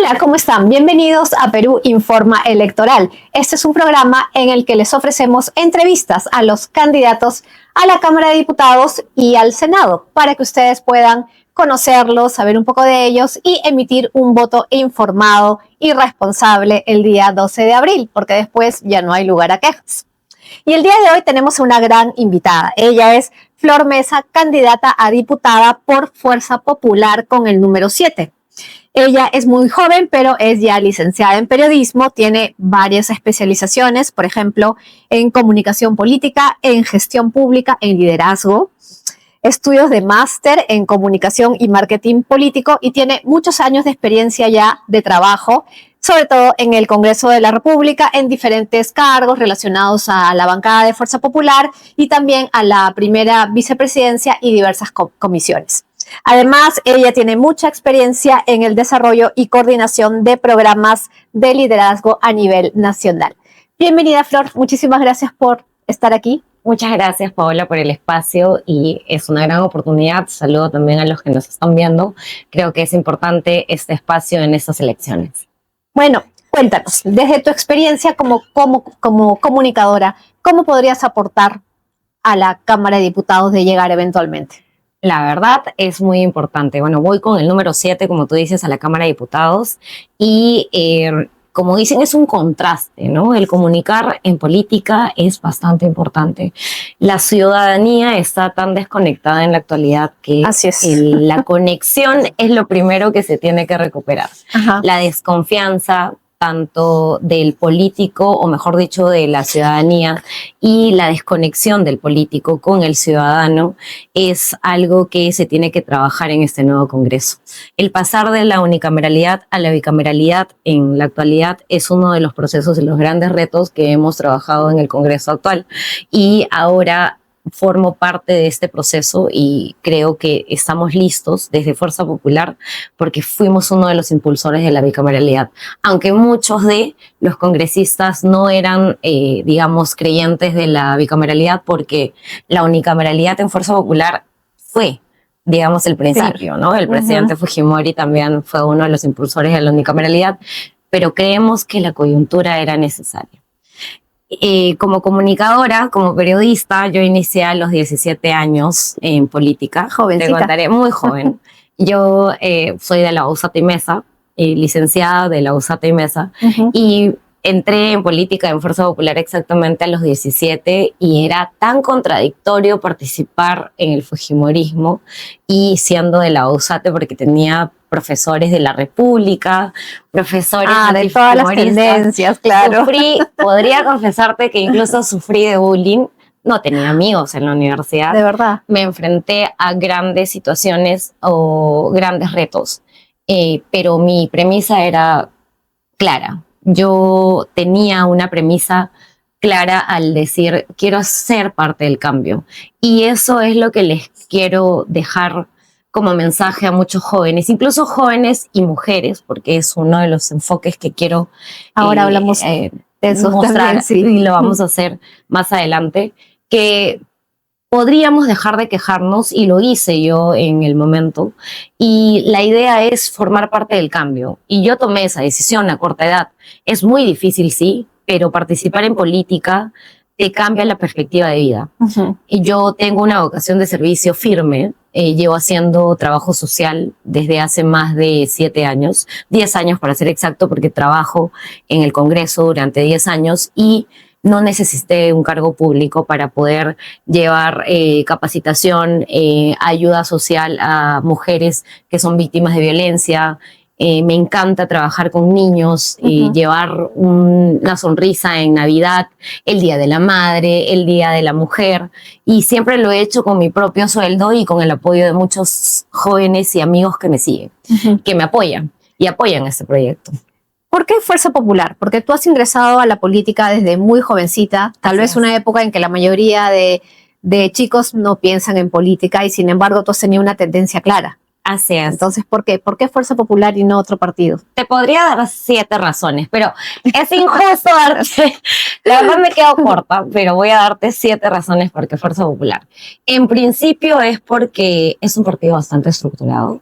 Hola, ¿cómo están? Bienvenidos a Perú Informa Electoral. Este es un programa en el que les ofrecemos entrevistas a los candidatos a la Cámara de Diputados y al Senado para que ustedes puedan conocerlos, saber un poco de ellos y emitir un voto informado y responsable el día 12 de abril, porque después ya no hay lugar a quejas. Y el día de hoy tenemos una gran invitada. Ella es Flor Mesa, candidata a diputada por Fuerza Popular con el número 7. Ella es muy joven, pero es ya licenciada en periodismo, tiene varias especializaciones, por ejemplo, en comunicación política, en gestión pública, en liderazgo, estudios de máster en comunicación y marketing político y tiene muchos años de experiencia ya de trabajo, sobre todo en el Congreso de la República, en diferentes cargos relacionados a la bancada de Fuerza Popular y también a la primera vicepresidencia y diversas comisiones. Además, ella tiene mucha experiencia en el desarrollo y coordinación de programas de liderazgo a nivel nacional. Bienvenida, Flor. Muchísimas gracias por estar aquí. Muchas gracias, Paola, por el espacio y es una gran oportunidad. Saludo también a los que nos están viendo. Creo que es importante este espacio en estas elecciones. Bueno, cuéntanos, desde tu experiencia como comunicadora, ¿cómo podrías aportar a la Cámara de Diputados de llegar eventualmente? La verdad es muy importante. Bueno, voy con el número 7, como tú dices, a la Cámara de Diputados y como dicen, es un contraste, ¿no? El comunicar en política es bastante importante. La ciudadanía está tan desconectada en la actualidad que la conexión es lo primero que se tiene que recuperar. Ajá. La desconfianza tanto del político, o mejor dicho, de la ciudadanía, y la desconexión del político con el ciudadano es algo que se tiene que trabajar en este nuevo Congreso. El pasar de la unicameralidad a la bicameralidad en la actualidad es uno de los procesos y los grandes retos que hemos trabajado en el Congreso actual. Y ahora formo parte de este proceso y creo que estamos listos desde Fuerza Popular porque fuimos uno de los impulsores de la bicameralidad. Aunque muchos de los congresistas no eran, digamos, creyentes de la bicameralidad porque la unicameralidad en Fuerza Popular fue, digamos, el principio, ¿no? El presidente Fujimori también fue uno de los impulsores de la unicameralidad, pero creemos que la coyuntura era necesaria. Como comunicadora, como periodista, yo inicié a los 17 años en política. Jovencita. Te contaré, muy joven. Yo soy de la USAT Mesa, licenciada de la USAT Mesa, y entré en política en Fuerza Popular exactamente a los 17 y era tan contradictorio participar en el fujimorismo y siendo de la USAT porque tenía profesores de la República, profesores de todas las tendencias, claro. Podría confesarte que incluso sufrí de bullying. No tenía amigos en la universidad. De verdad. Me enfrenté a grandes situaciones o grandes retos, pero mi premisa era clara. Yo tenía una premisa clara al decir, quiero ser parte del cambio. Y eso es lo que les quiero dejar como mensaje a muchos jóvenes, incluso jóvenes y mujeres, porque es uno de los enfoques que quiero ahora hablamos de eso mostrar, también, sí. Y lo vamos a hacer más adelante, que podríamos dejar de quejarnos, y lo hice yo en el momento, y la idea es formar parte del cambio, y yo tomé esa decisión a corta edad. Es muy difícil, sí, pero participar en política te cambia la perspectiva de vida. Y yo tengo una vocación de servicio firme. Llevo haciendo trabajo social desde hace más de 7 años, 10 años para ser exacto, porque trabajo en el Congreso durante 10 años y no necesité un cargo público para poder llevar capacitación, ayuda social a mujeres que son víctimas de violencia. Me encanta trabajar con niños, llevar una sonrisa en Navidad, el Día de la Madre, el Día de la Mujer, y siempre lo he hecho con mi propio sueldo y con el apoyo de muchos jóvenes y amigos que me siguen, que me apoyan y apoyan este proyecto. ¿Por qué Fuerza Popular? Porque tú has ingresado a la política desde muy jovencita, tal vez una época en que la mayoría de chicos no piensan en política y sin embargo tú has tenido una tendencia clara. Así es. Entonces, ¿por qué? ¿Por qué Fuerza Popular y no otro partido? Te podría dar 7 razones, pero es injusto darte. La verdad me quedo corta, pero voy a darte 7 razones por qué Fuerza Popular. En principio es porque es un partido bastante estructurado.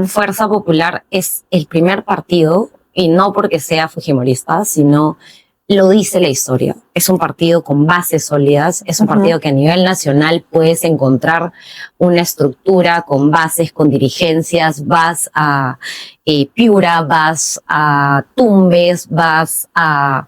Fuerza Popular es el primer partido, y no porque sea fujimorista, sino lo dice la historia. Es un partido con bases sólidas, es un partido que a nivel nacional puedes encontrar una estructura con bases, con dirigencias, vas a Piura, vas a Tumbes, vas a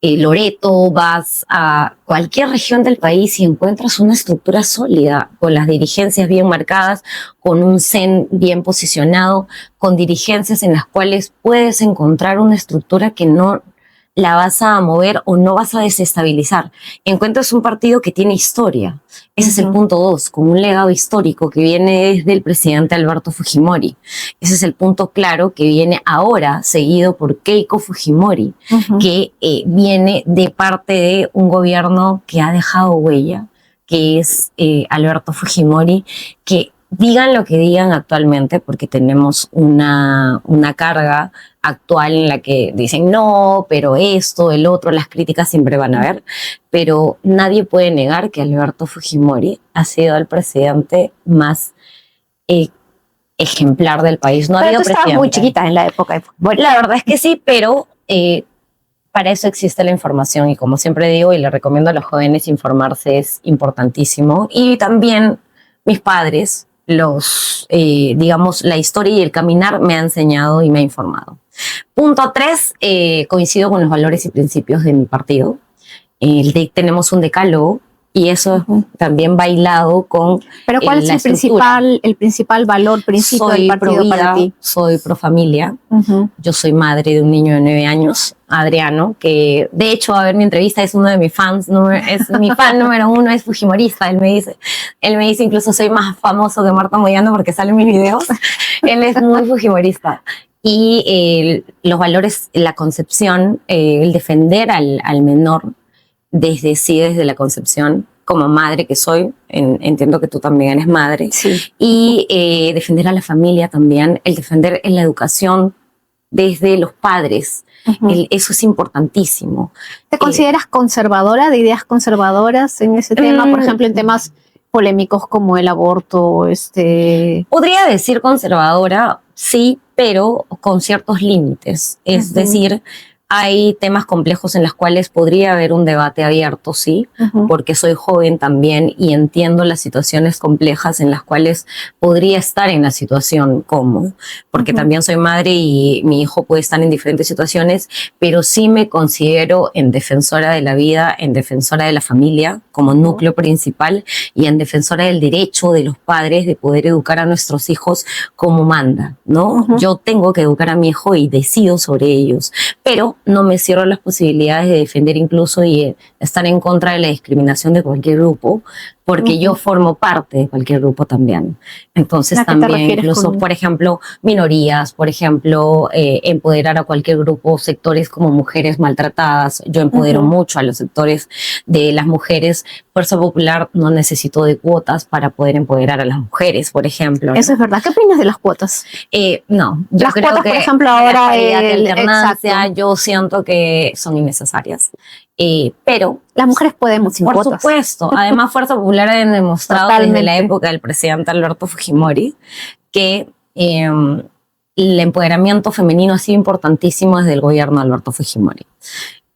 Loreto, vas a cualquier región del país y encuentras una estructura sólida, con las dirigencias bien marcadas, con un CEN bien posicionado, con dirigencias en las cuales puedes encontrar una estructura que no la vas a mover o no vas a desestabilizar. Encuentras un partido que tiene historia. Ese es el punto 2, con un legado histórico que viene desde el presidente Alberto Fujimori. Ese es el punto claro que viene ahora, seguido por Keiko Fujimori, que viene de parte de un gobierno que ha dejado huella, que es Alberto Fujimori, que digan lo que digan actualmente, porque tenemos una carga actual en la que dicen no, pero esto, el otro, las críticas siempre van a haber, pero nadie puede negar que Alberto Fujimori ha sido el presidente más ejemplar del país. No ha habido presidente. Estabas muy chiquita en la época de Fujimori. La verdad es que sí, pero para eso existe la información y como siempre digo y le recomiendo a los jóvenes informarse es importantísimo. Y también mis padres, digamos, la historia y el caminar me ha enseñado y me ha informado. Punto 3, coincido con los valores y principios de mi partido. Tenemos un decálogo y eso también bailado con ¿Pero cuál es el principal valor, principio del partido pro vida, para ti? soy pro familia. Yo soy madre de un niño de 9 años, Adriano, que de hecho, a ver, mi entrevista es uno de mis fans, es mi fan número 1, es fujimorista. Él me dice incluso soy más famoso que Marta Moyano porque salen mis videos. Él es muy fujimorista. Y los valores, la concepción, el defender al menor desde la concepción, como madre que soy, entiendo que tú también eres madre, sí. Y defender a la familia también, el defender en la educación desde los padres, eso es importantísimo. ¿Te consideras conservadora, de ideas conservadoras en ese tema, por ejemplo, en temas polémicos como el aborto? Podría decir conservadora, sí, pero con ciertos límites, es decir, hay temas complejos en los cuales podría haber un debate abierto, sí, porque soy joven también y entiendo las situaciones complejas en las cuales podría estar en la situación como, porque también soy madre y mi hijo puede estar en diferentes situaciones, pero sí me considero en defensora de la vida, en defensora de la familia como núcleo principal y en defensora del derecho de los padres de poder educar a nuestros hijos como manda, ¿no? Yo tengo que educar a mi hijo y decido sobre ellos, pero no me cierro las posibilidades de defender incluso y estar en contra de la discriminación de cualquier grupo, porque yo formo parte de cualquier grupo también. Entonces también incluso, por ejemplo, minorías, por ejemplo, empoderar a cualquier grupo, sectores como mujeres maltratadas. Yo empodero mucho a los sectores de las mujeres. Fuerza Popular no necesito de cuotas para poder empoderar a las mujeres, por ejemplo, ¿no? Eso es verdad. ¿Qué opinas de las cuotas? No, yo las creo cuotas, que por ejemplo, ahora la alternancia, exacto. yo siento que son innecesarias. Pero las mujeres podemos sin por cuotas. Supuesto. Además, Fuerza Popular ha demostrado desde la época del presidente Alberto Fujimori que el empoderamiento femenino ha sido importantísimo desde el gobierno de Alberto Fujimori.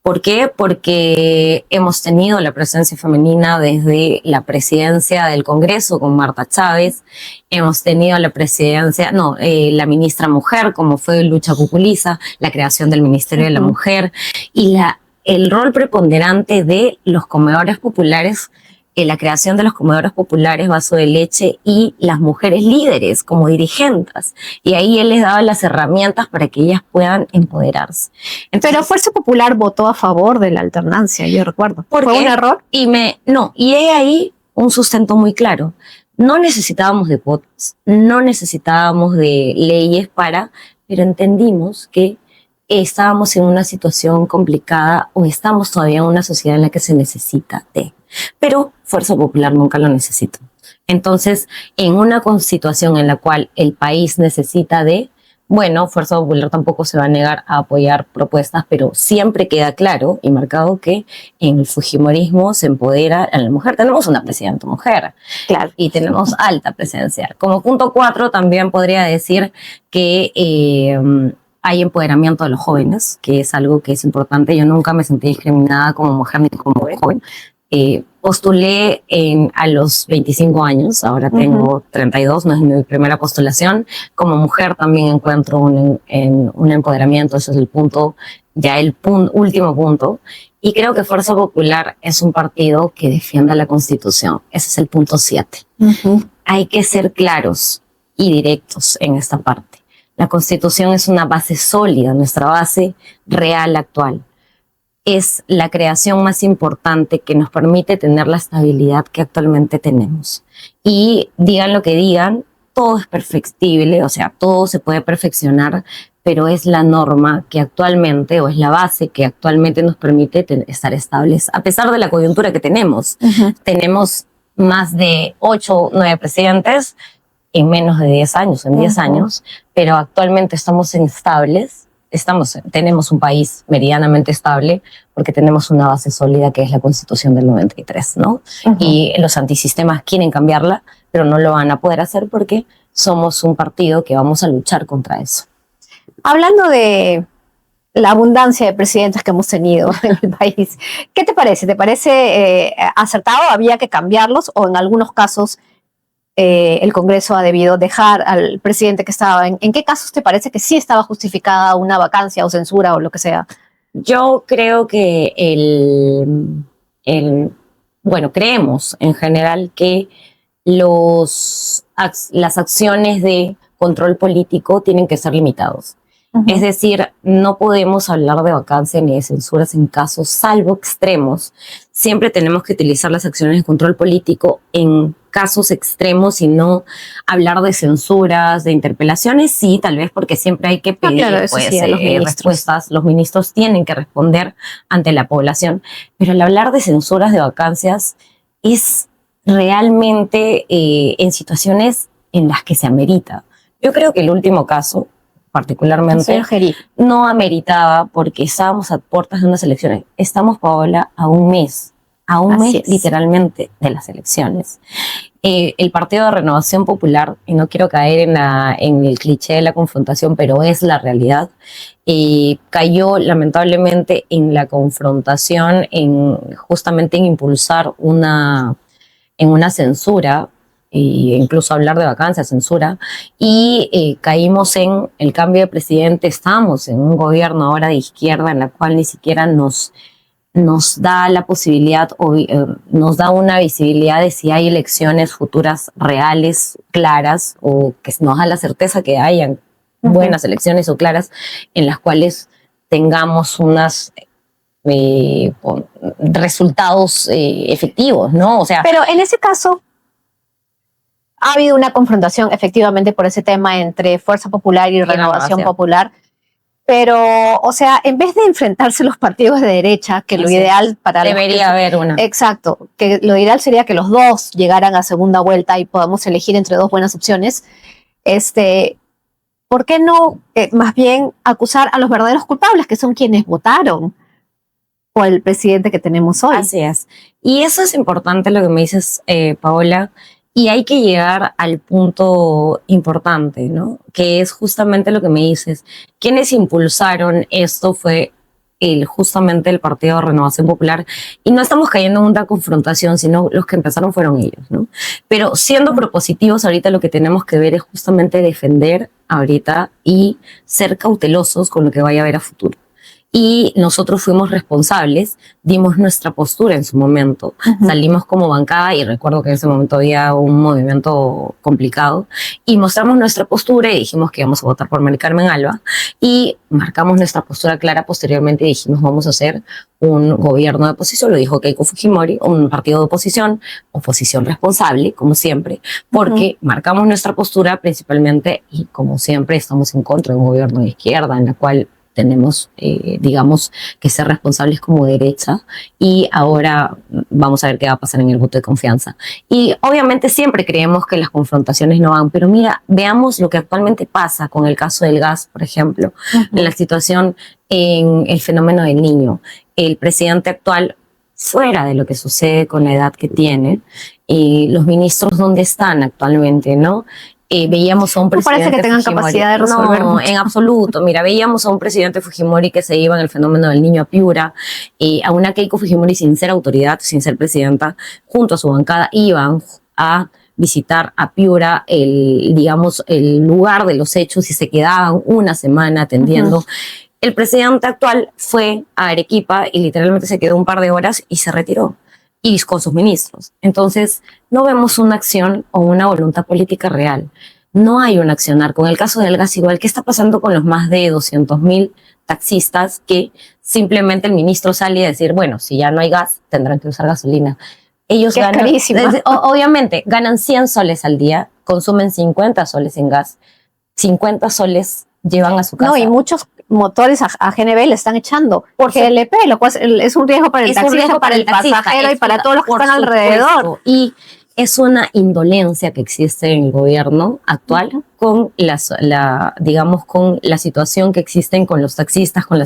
¿Por qué? Porque hemos tenido la presencia femenina desde la presidencia del Congreso con Marta Chávez, hemos tenido la la ministra mujer como fue Lucha Cuculiza, la creación del Ministerio de la Mujer y el rol preponderante de los comedores populares, la creación de los comedores populares, Vaso de Leche y las mujeres líderes como dirigentes. Y ahí él les daba las herramientas para que ellas puedan empoderarse. Entonces, pero Fuerza Popular votó a favor de la alternancia, yo recuerdo. ¿Fue un error? Y hay ahí un sustento muy claro. No necesitábamos de cuotas, no necesitábamos de leyes pero entendimos que estábamos en una situación complicada o estamos todavía en una sociedad en la que se necesita pero Fuerza Popular nunca lo necesitó. Entonces, en una situación en la cual el país necesita bueno, Fuerza Popular tampoco se va a negar a apoyar propuestas, pero siempre queda claro y marcado que en el fujimorismo se empodera a la mujer. Tenemos una presidenta mujer, Claro. y tenemos alta presencia. Como punto 4 también podría decir que hay empoderamiento de los jóvenes, que es algo que es importante. Yo nunca me sentí discriminada como mujer ni como joven. Postulé a los 25 años, ahora tengo 32, no es mi primera postulación. Como mujer también encuentro un empoderamiento, ese es el punto, ya el último punto. Y creo que Fuerza Popular es un partido que defienda la Constitución. Ese es el punto 7. Hay que ser claros y directos en esta parte. La Constitución es una base sólida, nuestra base real actual. Es la creación más importante que nos permite tener la estabilidad que actualmente tenemos. Y digan lo que digan, todo es perfectible, o sea, todo se puede perfeccionar, pero es la norma que actualmente, o es la base que actualmente nos permite estar estables, a pesar de la coyuntura que tenemos. Tenemos más de 8 o 9 presidentes en menos de 10 años, en 10 años, pero actualmente estamos estables. Tenemos un país medianamente estable porque tenemos una base sólida que es la Constitución del 93, ¿no? Y los antisistemas quieren cambiarla, pero no lo van a poder hacer porque somos un partido que vamos a luchar contra eso. Hablando de la abundancia de presidentes que hemos tenido en el país, ¿qué te parece? ¿Te parece acertado? ¿Había que cambiarlos o en algunos casos el Congreso ha debido dejar al presidente que estaba? ¿En qué casos te parece que sí estaba justificada una vacancia o censura o lo que sea? Yo creo que bueno, creemos en general que las acciones de control político tienen que ser limitados. Es decir, no podemos hablar de vacancia ni de censuras en casos, salvo extremos. Siempre tenemos que utilizar las acciones de control político en casos extremos y no hablar de censuras, de interpelaciones, sí, tal vez porque siempre hay que pedir respuestas. Los ministros tienen que responder ante la población, pero al hablar de censuras, de vacancias, es realmente en situaciones en las que se amerita. Yo creo que el último caso, particularmente, no ameritaba porque estábamos a puertas de unas elecciones. Estamos, Paola, a un mes literalmente de las elecciones. El Partido de Renovación Popular, y no quiero caer en el cliché de la confrontación, pero es la realidad, cayó lamentablemente en la confrontación, justamente en impulsar una censura, e incluso hablar de vacancia, censura, y caímos en el cambio de presidente. Estamos en un gobierno ahora de izquierda en la cual ni siquiera nos da la posibilidad o nos da una visibilidad de si hay elecciones futuras reales, claras, o que nos da la certeza que hayan buenas elecciones o claras en las cuales tengamos unos resultados efectivos, ¿no? O sea, pero en ese caso ha habido una confrontación efectivamente por ese tema entre Fuerza Popular y Renovación Popular. Pero, o sea, en vez de enfrentarse los partidos de derecha, que lo ideal para... Debería haber una. Exacto, que lo ideal sería que los dos llegaran a segunda vuelta y podamos elegir entre dos buenas opciones. ¿Por qué no más bien acusar a los verdaderos culpables, que son quienes votaron por el presidente que tenemos hoy? Así es. Y eso es importante lo que me dices, Paola. Y hay que llegar al punto importante, ¿no? Que es justamente lo que me dices. Quienes impulsaron esto fue justamente el Partido de Renovación Popular. Y no estamos cayendo en una confrontación, sino los que empezaron fueron ellos, ¿no? Pero siendo propositivos, ahorita lo que tenemos que ver es justamente defender ahorita y ser cautelosos con lo que vaya a haber a futuro. Y nosotros fuimos responsables, dimos nuestra postura en su momento, salimos como bancada, y recuerdo que en ese momento había un movimiento complicado, y mostramos nuestra postura y dijimos que íbamos a votar por Mari Carmen Alba, y marcamos nuestra postura clara posteriormente y dijimos vamos a hacer un gobierno de oposición, lo dijo Keiko Fujimori, un partido de oposición responsable, como siempre, porque marcamos nuestra postura principalmente, y como siempre estamos en contra de un gobierno de izquierda en la cual tenemos, digamos, que ser responsables como derecha, y ahora vamos a ver qué va a pasar en el voto de confianza. Y obviamente siempre creemos que las confrontaciones no van, pero mira, veamos lo que actualmente pasa con el caso del gas, por ejemplo, en la situación en el fenómeno del Niño. El presidente actual, fuera de lo que sucede con la edad que tiene, los ministros, ¿dónde están actualmente, no? Veíamos a un presidente parece que tengan Fujimori. capacidad de resolver No, mucho. en absoluto. Mira, veíamos a un presidente Fujimori que se iba en el fenómeno del Niño a Piura, a una Keiko Fujimori sin ser autoridad, sin ser presidenta, junto a su bancada iban a visitar a Piura, digamos, el lugar de los hechos, y se quedaban una semana atendiendo. El presidente actual fue a Arequipa y literalmente se quedó un par de horas y se retiró, y con sus ministros. Entonces, no vemos una acción o una voluntad política real. No hay un accionar. Con el caso del gas igual, ¿qué está pasando con los más de 200.000 taxistas que simplemente el ministro sale a decir, bueno, si ya no hay gas, tendrán que usar gasolina? Ellos Que ganan, es carísimo. obviamente, ganan 100 soles al día, consumen 50 soles en gas, 50 soles llevan a su casa. No, y muchos motores a GNV le están echando por GLP, lo cual es un riesgo para el taxista, para el pasajero y para todos los que están alrededor. Y es una indolencia que existe en el gobierno actual con digamos, con la situación que existen con los taxistas, con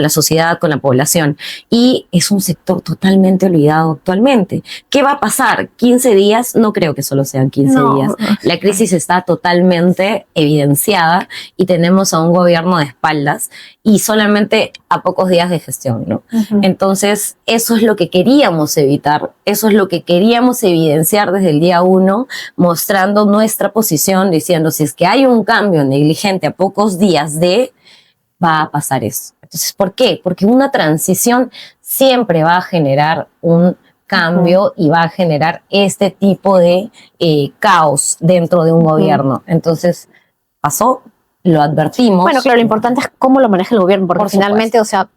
la sociedad, con la población. Y es un sector totalmente olvidado actualmente. ¿Qué va a pasar? ¿15 días? No creo que solo sean 15 días. La crisis está totalmente evidenciada y tenemos a un gobierno de espaldas y solamente a pocos días de gestión, ¿no? Entonces, eso es lo que queríamos evitar, eso es lo que queríamos evidenciar desde el día 1, mostrando nuestra posición, diciendo, si es que hay un cambio negligente a pocos días va a pasar eso. Entonces, ¿por qué? Porque una transición siempre va a generar un cambio y va a generar este tipo de caos dentro de un gobierno. Entonces, pasó, lo advertimos. Bueno, claro, lo importante es cómo lo maneja el gobierno, porque finalmente, o sea,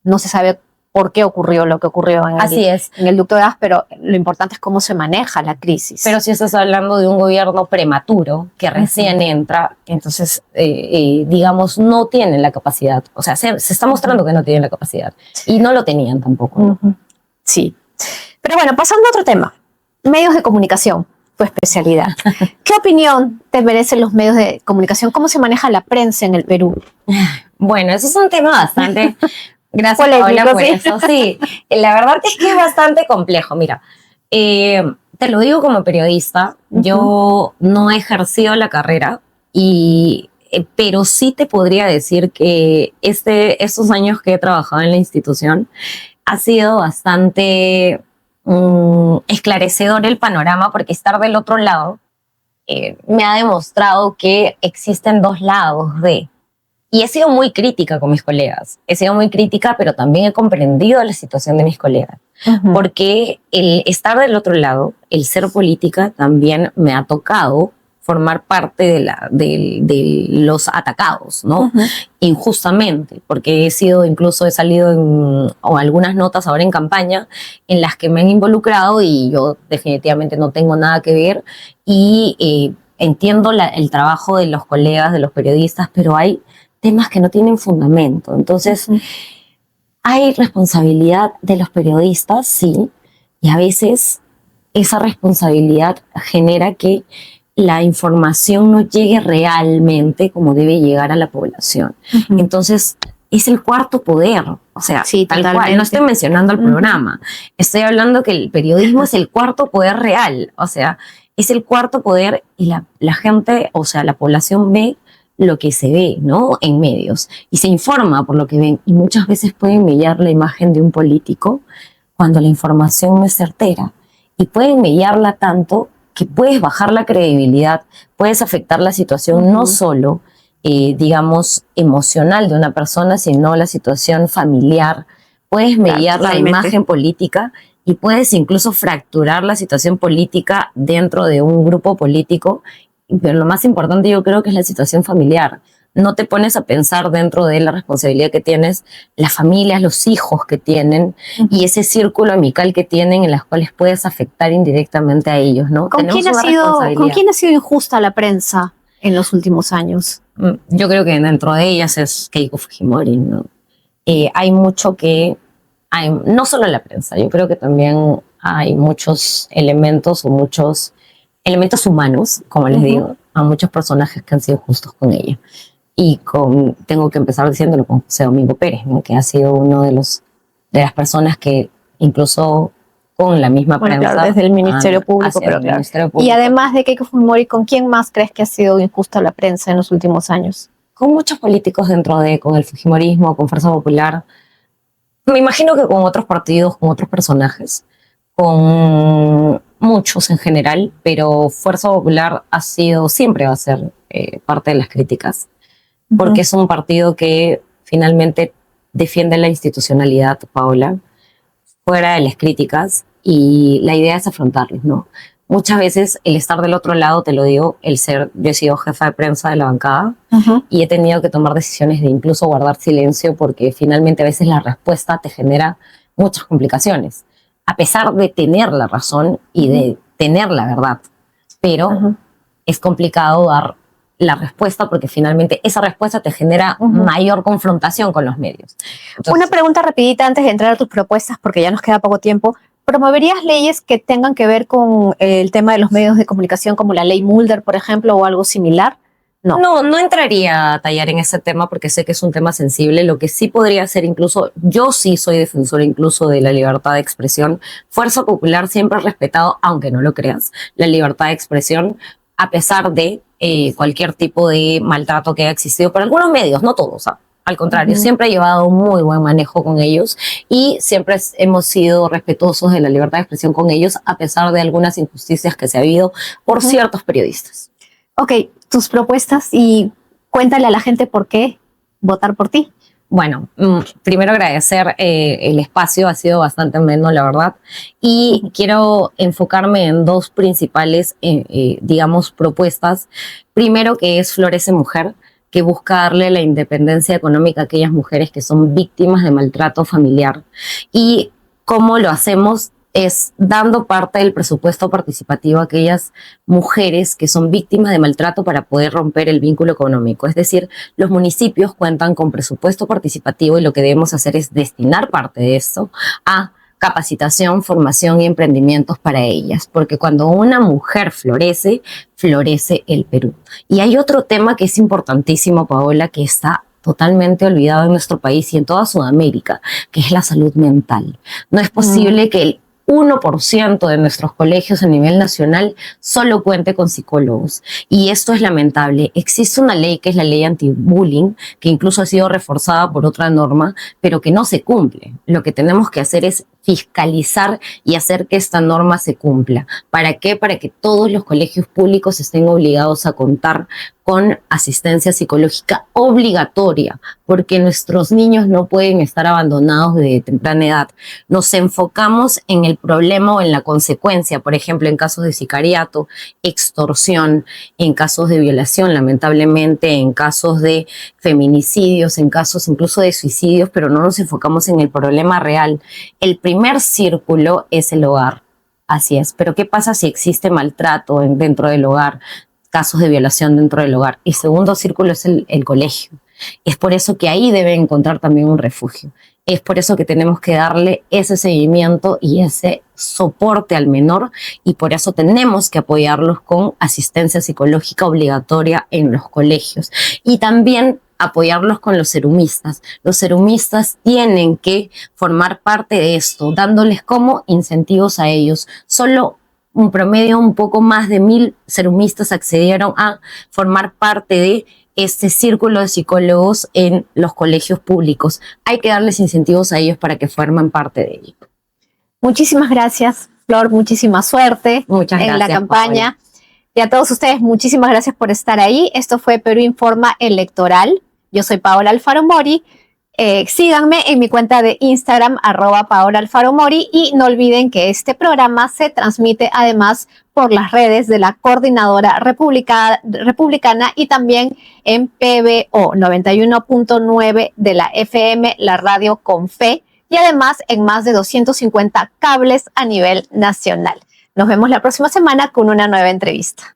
no se sabe por qué ocurrió lo que ocurrió en el ducto de gas, pero lo importante es cómo se maneja la crisis. Pero si estás hablando de un gobierno prematuro que recién entra, entonces, digamos, no tienen la capacidad. O sea, se está mostrando que no tienen la capacidad. Y no lo tenían tampoco, ¿no? Sí. Pero bueno, pasando a otro tema. Medios de comunicación, tu especialidad. ¿Qué opinión te merecen los medios de comunicación? ¿Cómo se maneja la prensa en el Perú? Bueno, eso es un tema bastante... Gracias, polémico, Paola, por eso. Sí, la verdad es que es bastante complejo. Mira, te lo digo como periodista, yo no he ejercido la carrera, pero sí te podría decir que estos años que he trabajado en la institución ha sido bastante esclarecedor el panorama, porque estar del otro lado me ha demostrado que existen dos lados de... Y he sido muy crítica con mis colegas. He sido muy crítica, pero también he comprendido la situación de mis colegas. Porque el estar del otro lado, el ser política, también me ha tocado formar parte de los atacados, ¿no? Injustamente, porque he salido en algunas notas ahora en campaña en las que me han involucrado y yo definitivamente no tengo nada que ver y entiendo el trabajo de los colegas, de los periodistas, pero hay temas que no tienen fundamento. Entonces, hay responsabilidad de los periodistas, sí, y a veces esa responsabilidad genera que la información no llegue realmente como debe llegar a la población. Entonces, es el cuarto poder, o sea, sí, tal cual, no estoy mencionando el programa, estoy hablando que el periodismo es el cuarto poder real, o sea, es el cuarto poder y la gente, o sea, la población ve lo que se ve, ¿no? En medios y se informa por lo que ven y muchas veces pueden mellar la imagen de un político cuando la información no es certera y pueden mellarla tanto que puedes bajar la credibilidad, puedes afectar la situación no solo, digamos, emocional de una persona, sino la situación familiar, puedes mellar la imagen política y puedes incluso fracturar la situación política dentro de un grupo político. Pero lo más importante yo creo que es la situación familiar. No te pones a pensar dentro de la responsabilidad que tienes, las familias, los hijos que tienen y ese círculo amical que tienen en las cuales puedes afectar indirectamente a ellos, ¿no? ¿Con quién ha sido injusta la prensa en los últimos años? Yo creo que dentro de ellas es Keiko Fujimori, ¿no? Hay mucho no solo en la prensa, yo creo que también hay muchos elementos o muchos elementos humanos, como les digo, a muchos personajes que han sido justos con ella. Y tengo que empezar diciéndolo con José Domingo Pérez, ¿no? Que ha sido uno de las personas que incluso con la misma prensa. Claro, desde el Ministerio Público, pero claro. Ministerio Público. Y además de Keiko Fujimori, ¿con quién más crees que ha sido injusta la prensa en los últimos años? Con muchos políticos con el Fujimorismo, con Fuerza Popular. Me imagino que con otros partidos, con otros personajes, con muchos en general, pero Fuerza Popular siempre va a ser parte de las críticas, porque es un partido que finalmente defiende la institucionalidad, Paola, fuera de las críticas, y la idea es afrontarlos, ¿no? Muchas veces el estar del otro lado, te lo digo, yo he sido jefa de prensa de la bancada y he tenido que tomar decisiones de incluso guardar silencio porque finalmente a veces la respuesta te genera muchas complicaciones, a pesar de tener la razón y de tener la verdad, pero es complicado dar la respuesta porque finalmente esa respuesta te genera mayor confrontación con los medios. Entonces, una pregunta rapidita antes de entrar a tus propuestas porque ya nos queda poco tiempo. ¿Promoverías leyes que tengan que ver con el tema de los medios de comunicación como la ley Mulder, por ejemplo, o algo similar? No entraría a tallar en ese tema porque sé que es un tema sensible. Lo que sí podría ser incluso, yo sí soy defensora incluso de la libertad de expresión. Fuerza Popular siempre ha respetado, aunque no lo creas, la libertad de expresión a pesar de cualquier tipo de maltrato que haya existido por algunos medios, no todos, ¿sabes? Al contrario, siempre he llevado un muy buen manejo con ellos y siempre hemos sido respetuosos de la libertad de expresión con ellos a pesar de algunas injusticias que se ha habido por ciertos periodistas. Ok, tus propuestas y cuéntale a la gente por qué votar por ti. Bueno, primero agradecer el espacio, ha sido bastante ameno, la verdad, y quiero enfocarme en dos principales, digamos, propuestas. Primero, que es Florece Mujer, que busca darle la independencia económica a aquellas mujeres que son víctimas de maltrato familiar. Y cómo lo hacemos es dando parte del presupuesto participativo a aquellas mujeres que son víctimas de maltrato para poder romper el vínculo económico. Es decir, los municipios cuentan con presupuesto participativo y lo que debemos hacer es destinar parte de esto a capacitación, formación y emprendimientos para ellas, porque cuando una mujer florece, florece el Perú. Y hay otro tema que es importantísimo, Paola, que está totalmente olvidado en nuestro país y en toda Sudamérica, que es la salud mental. No es posible que el 1% de nuestros colegios a nivel nacional solo cuente con psicólogos. Y esto es lamentable. Existe una ley que es la ley anti-bullying, que incluso ha sido reforzada por otra norma, pero que no se cumple. Lo que tenemos que hacer es fiscalizar y hacer que esta norma se cumpla. ¿Para qué? Para que todos los colegios públicos estén obligados a contar con asistencia psicológica obligatoria, porque nuestros niños no pueden estar abandonados de temprana edad. Nos enfocamos en el problema o en la consecuencia, por ejemplo, en casos de sicariato, extorsión, en casos de violación, lamentablemente, en casos de feminicidios, en casos incluso de suicidios, pero no nos enfocamos en el problema real. El primer círculo es el hogar, así es, pero ¿qué pasa si existe maltrato dentro del hogar? Casos de violación dentro del hogar. El segundo círculo es el colegio. Es por eso que ahí debe encontrar también un refugio. Es por eso que tenemos que darle ese seguimiento y ese soporte al menor y por eso tenemos que apoyarlos con asistencia psicológica obligatoria en los colegios. Y también apoyarlos con los serumistas. Los serumistas tienen que formar parte de esto, dándoles como incentivos a ellos. Solo un promedio, un poco más de 1,000 serumistas accedieron a formar parte de este círculo de psicólogos en los colegios públicos. Hay que darles incentivos a ellos para que formen parte de ello. Muchísimas gracias, Flor. Muchísima suerte en la campaña. Y a todos ustedes, muchísimas gracias por estar ahí. Esto fue Perú Informa Electoral. Yo soy Paola Alfaro Mori. Síganme en mi cuenta de Instagram, @PaolaAlfaroMori, y no olviden que este programa se transmite además por las redes de la Coordinadora Republicana y también en PBO 91.9 de la FM, la radio con fe, y además en más de 250 cables a nivel nacional. Nos vemos la próxima semana con una nueva entrevista.